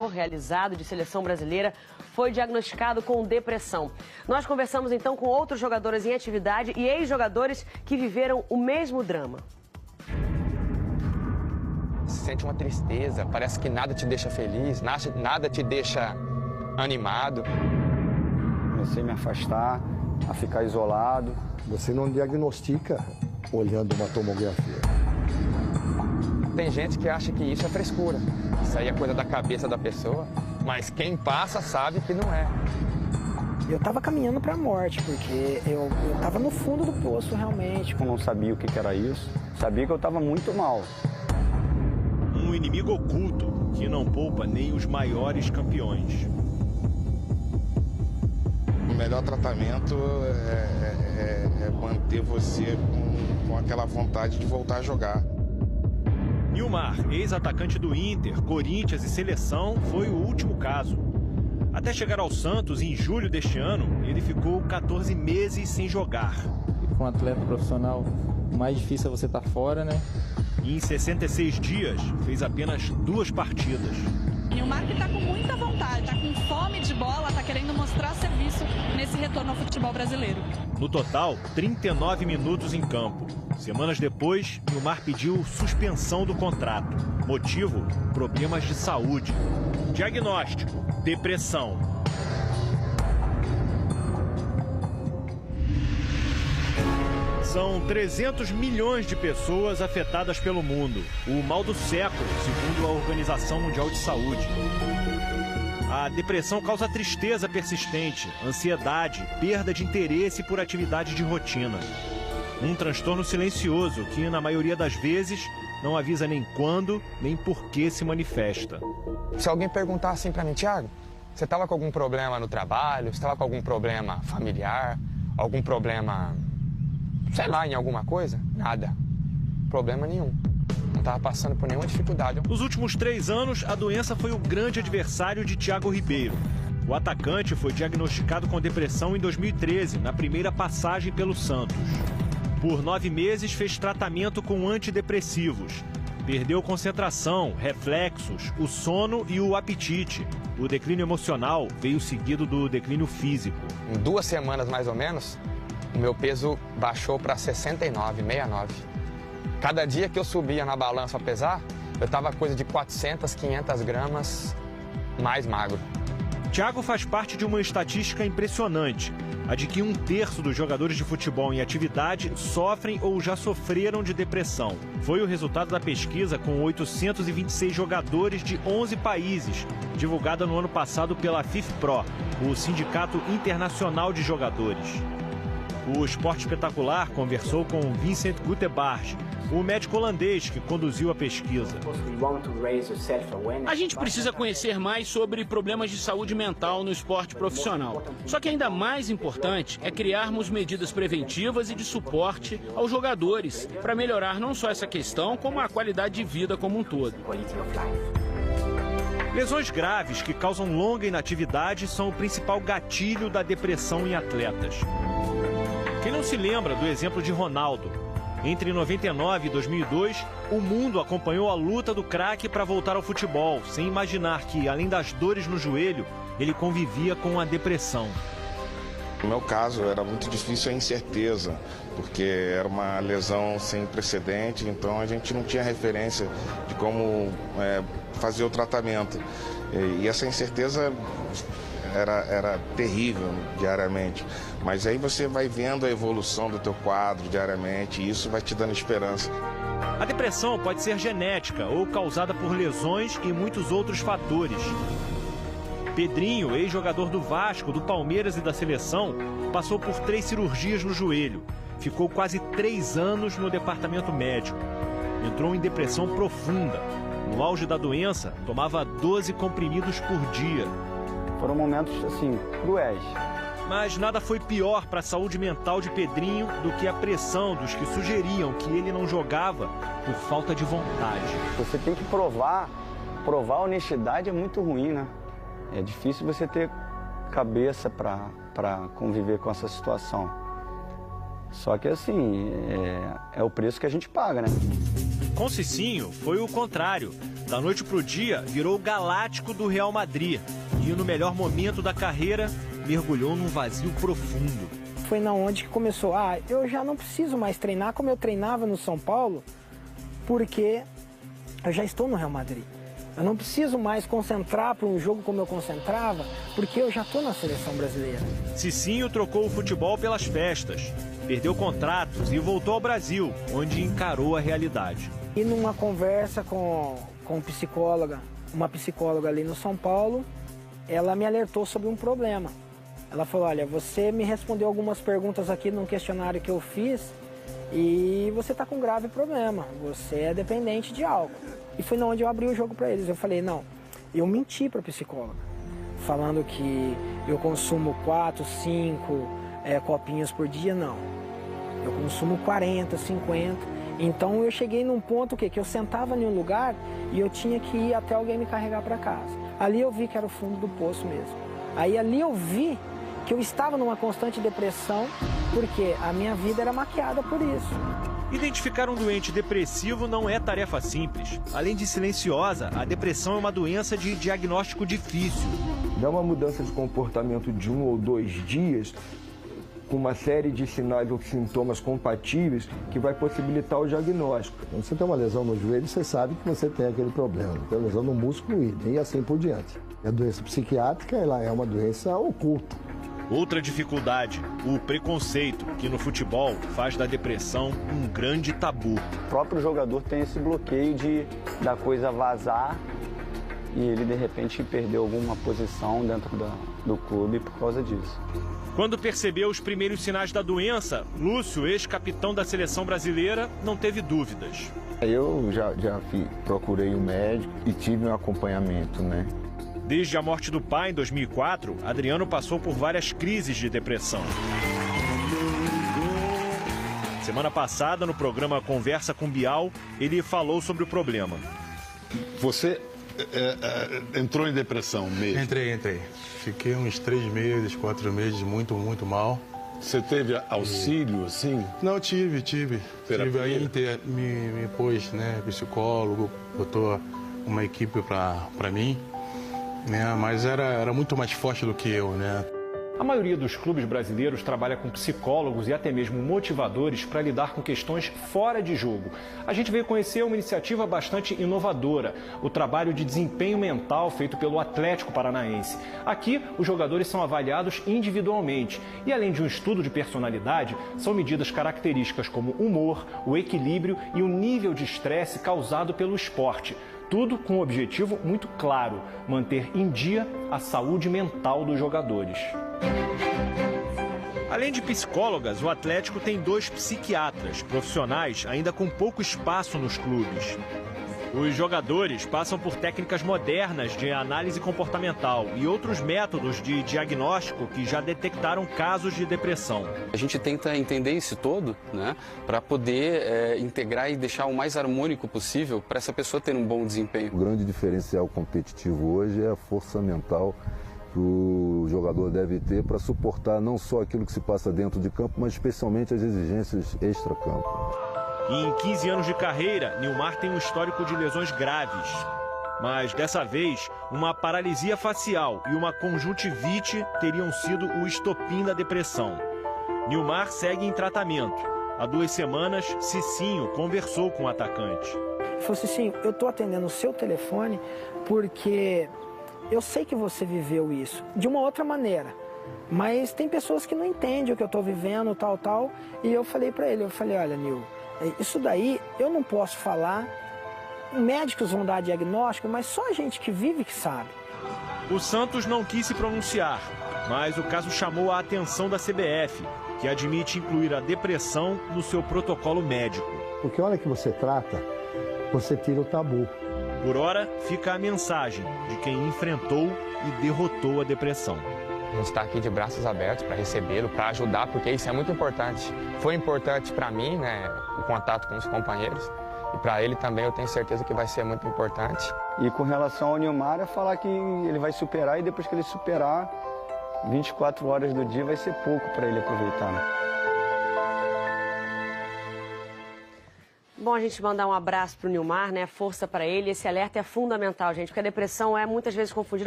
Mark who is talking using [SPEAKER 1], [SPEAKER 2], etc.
[SPEAKER 1] realizado de seleção brasileira foi diagnosticado com depressão. Nós conversamos então com outros jogadores em atividade e ex-jogadores que viveram o mesmo drama.
[SPEAKER 2] Se sente uma tristeza, parece que nada te deixa feliz, nada te deixa animado.
[SPEAKER 3] Comecei a me afastar, a ficar isolado.
[SPEAKER 4] Você não diagnostica olhando uma tomografia.
[SPEAKER 2] Tem gente que acha que isso é frescura, isso aí é coisa da cabeça da pessoa, mas quem passa sabe que não é.
[SPEAKER 5] Eu estava caminhando para a morte, porque eu estava no fundo do poço realmente.
[SPEAKER 3] Eu não sabia o que era isso, sabia que eu estava muito mal.
[SPEAKER 6] Um inimigo oculto que não poupa nem os maiores campeões.
[SPEAKER 7] O melhor tratamento é manter você com aquela vontade de voltar a jogar.
[SPEAKER 6] Nilmar, ex-atacante do Inter, Corinthians e Seleção, foi o último caso. Até chegar ao Santos, em julho deste ano, ele ficou 14 meses sem jogar.
[SPEAKER 8] E com um atleta profissional, o mais difícil é você estar fora, né?
[SPEAKER 6] E em 66 dias, fez apenas 2 partidas.
[SPEAKER 9] Nilmar que está com muita vontade, está com fome de bola, está querendo mostrar serviço nesse retorno ao futebol brasileiro.
[SPEAKER 6] No total, 39 minutos em campo. Semanas depois, Nilmar pediu suspensão do contrato. Motivo: problemas de saúde. Diagnóstico: depressão. São 300 milhões de pessoas afetadas pelo mundo. O mal do século, segundo a Organização Mundial de Saúde. A depressão causa tristeza persistente, ansiedade, perda de interesse por atividade de rotina. Um transtorno silencioso que, na maioria das vezes, não avisa nem quando, nem por que se manifesta.
[SPEAKER 2] Se alguém perguntar assim pra mim, Thiago, você estava com algum problema no trabalho, você estava com algum problema familiar, algum problema, sei lá, em alguma coisa? Nada. Problema nenhum. Não estava passando por nenhuma dificuldade.
[SPEAKER 6] Nos últimos 3 anos, a doença foi o grande adversário de Thiago Ribeiro. O atacante foi diagnosticado com depressão em 2013, na primeira passagem pelo Santos. Por 9 meses, fez tratamento com antidepressivos. Perdeu concentração, reflexos, o sono e o apetite. O declínio emocional veio seguido do declínio físico.
[SPEAKER 2] Em 2 semanas, mais ou menos, o meu peso baixou para 69, 69. Cada dia que eu subia na balança a pesar, eu estava coisa de 400, 500 gramas mais magro.
[SPEAKER 6] Thiago faz parte de uma estatística impressionante. A de que 1/3 dos jogadores de futebol em atividade sofrem ou já sofreram de depressão. Foi o resultado da pesquisa com 826 jogadores de 11 países, divulgada no ano passado pela FIFPRO, o Sindicato Internacional de Jogadores. O Esporte Espetacular conversou com Vincent Gutebarge, o médico holandês que conduziu a pesquisa.
[SPEAKER 10] A gente precisa conhecer mais sobre problemas de saúde mental no esporte profissional. Só que ainda mais importante é criarmos medidas preventivas e de suporte aos jogadores, para melhorar não só essa questão, como a qualidade de vida como um todo.
[SPEAKER 6] Lesões graves que causam longa inatividade são o principal gatilho da depressão em atletas. Quem não se lembra do exemplo de Ronaldo? Entre 99 e 2002, o mundo acompanhou a luta do craque para voltar ao futebol, sem imaginar que, além das dores no joelho, ele convivia com a depressão.
[SPEAKER 7] No meu caso, era muito difícil a incerteza, porque era uma lesão sem precedente, então a gente não tinha referência de como fazer o tratamento. E essa incerteza era terrível diariamente. Mas aí você vai vendo a evolução do teu quadro diariamente e isso vai te dando esperança.
[SPEAKER 6] A depressão pode ser genética ou causada por lesões e muitos outros fatores. Pedrinho, ex-jogador do Vasco, do Palmeiras e da Seleção, passou por 3 cirurgias no joelho. Ficou quase 3 anos no departamento médico. Entrou em depressão profunda. No auge da doença, tomava 12 comprimidos por dia.
[SPEAKER 3] Foram momentos, assim, cruéis.
[SPEAKER 6] Mas nada foi pior para a saúde mental de Pedrinho do que a pressão dos que sugeriam que ele não jogava por falta de vontade.
[SPEAKER 3] Você tem que provar a honestidade é muito ruim, né? É difícil você ter cabeça para conviver com essa situação. Só que assim, é o preço que a gente paga, né?
[SPEAKER 6] Com Cicinho foi o contrário. Da noite pro dia, virou o galáctico do Real Madrid. E no melhor momento da carreira, mergulhou num vazio profundo.
[SPEAKER 5] Foi na onde que começou, eu já não preciso mais treinar como eu treinava no São Paulo, porque eu já estou no Real Madrid. Eu não preciso mais concentrar para um jogo como eu concentrava, porque eu já estou na seleção brasileira.
[SPEAKER 6] Cicinho trocou o futebol pelas festas, perdeu contratos e voltou ao Brasil, onde encarou a realidade.
[SPEAKER 5] E numa conversa com uma psicóloga ali no São Paulo, ela me alertou sobre um problema. Ela falou, olha, você me respondeu algumas perguntas aqui num questionário que eu fiz e você está com um grave problema, você é dependente de álcool. E foi onde eu abri o jogo para eles. Eu falei, não, eu menti para a psicóloga, falando que eu consumo 4, 5 copinhos por dia, não. Eu consumo 40, 50. Então eu cheguei num ponto que eu sentava em um lugar e eu tinha que ir até alguém me carregar para casa. Ali eu vi que era o fundo do poço mesmo. Aí ali eu vi que eu estava numa constante depressão, porque a minha vida era maquiada por isso.
[SPEAKER 6] Identificar um doente depressivo não é tarefa simples. Além de silenciosa, a depressão é uma doença de diagnóstico difícil.
[SPEAKER 11] Dá uma mudança de comportamento de 1 ou 2 dias, com uma série de sinais ou sintomas compatíveis que vai possibilitar o diagnóstico.
[SPEAKER 4] Quando você tem uma lesão no joelho, você sabe que você tem aquele problema. Tem lesão no músculo e assim por diante. A doença psiquiátrica, ela é uma doença oculta.
[SPEAKER 6] Outra dificuldade, o preconceito, que no futebol faz da depressão um grande tabu.
[SPEAKER 3] O próprio jogador tem esse bloqueio da coisa vazar e ele, de repente, perdeu alguma posição dentro do clube por causa disso.
[SPEAKER 6] Quando percebeu os primeiros sinais da doença, Lúcio, ex-capitão da seleção brasileira, não teve dúvidas.
[SPEAKER 11] Eu já procurei um médico e tive um acompanhamento, né?
[SPEAKER 6] Desde a morte do pai em 2004, Adriano passou por várias crises de depressão. Semana passada, no programa Conversa com Bial, ele falou sobre o problema.
[SPEAKER 12] Você entrou em depressão mesmo?
[SPEAKER 13] Entrei. Fiquei uns 3 meses, 4 meses, muito mal.
[SPEAKER 12] Você teve auxílio, assim?
[SPEAKER 13] Não, tive.
[SPEAKER 12] Terapia?
[SPEAKER 13] Aí me pôs, né, psicólogo, botou uma equipe para mim. Mas era muito mais forte do que eu, né?
[SPEAKER 14] A maioria dos clubes brasileiros trabalha com psicólogos e até mesmo motivadores para lidar com questões fora de jogo. A gente veio conhecer uma iniciativa bastante inovadora, o trabalho de desempenho mental feito pelo Atlético Paranaense. Aqui, os jogadores são avaliados individualmente e, além de um estudo de personalidade, são medidas características como humor, o equilíbrio e o nível de estresse causado pelo esporte. Tudo com um objetivo muito claro: manter em dia a saúde mental dos jogadores.
[SPEAKER 6] Além de psicólogas, o Atlético tem 2 psiquiatras, profissionais ainda com pouco espaço nos clubes. Os jogadores passam por técnicas modernas de análise comportamental e outros métodos de diagnóstico que já detectaram casos de depressão.
[SPEAKER 15] A gente tenta entender isso todo, né, para poder integrar e deixar o mais harmônico possível para essa pessoa ter um bom desempenho.
[SPEAKER 11] O grande diferencial competitivo hoje é a força mental que o jogador deve ter para suportar não só aquilo que se passa dentro de campo, mas especialmente as exigências extra-campo.
[SPEAKER 6] Em 15 anos de carreira, Nilmar tem um histórico de lesões graves. Mas, dessa vez, uma paralisia facial e uma conjuntivite teriam sido o estopim da depressão. Nilmar segue em tratamento. Há 2 semanas, Cicinho conversou com o atacante.
[SPEAKER 5] Ele falou, Cicinho, eu estou atendendo o seu telefone porque eu sei que você viveu isso de uma outra maneira. Mas tem pessoas que não entendem o que eu estou vivendo, tal. E eu falei para ele, olha, Nil, isso daí eu não posso falar, médicos vão dar diagnóstico, mas só a gente que vive que sabe.
[SPEAKER 6] O Santos não quis se pronunciar, mas o caso chamou a atenção da CBF, que admite incluir a depressão no seu protocolo médico.
[SPEAKER 4] Porque a hora que você trata, você tira o tabu.
[SPEAKER 6] Por hora, fica a mensagem de quem enfrentou e derrotou a depressão.
[SPEAKER 2] A gente está aqui de braços abertos para recebê-lo, para ajudar, porque isso é muito importante. Foi importante para mim, né, o contato com os companheiros, e para ele também eu tenho certeza que vai ser muito importante.
[SPEAKER 3] E com relação ao Nilmar, é falar que ele vai superar e depois que ele superar, 24 horas do dia vai ser pouco para ele aproveitar, né?
[SPEAKER 1] Bom a gente mandar um abraço para o Nilmar, né? Força para ele. Esse alerta é fundamental, gente, porque a depressão é muitas vezes confundida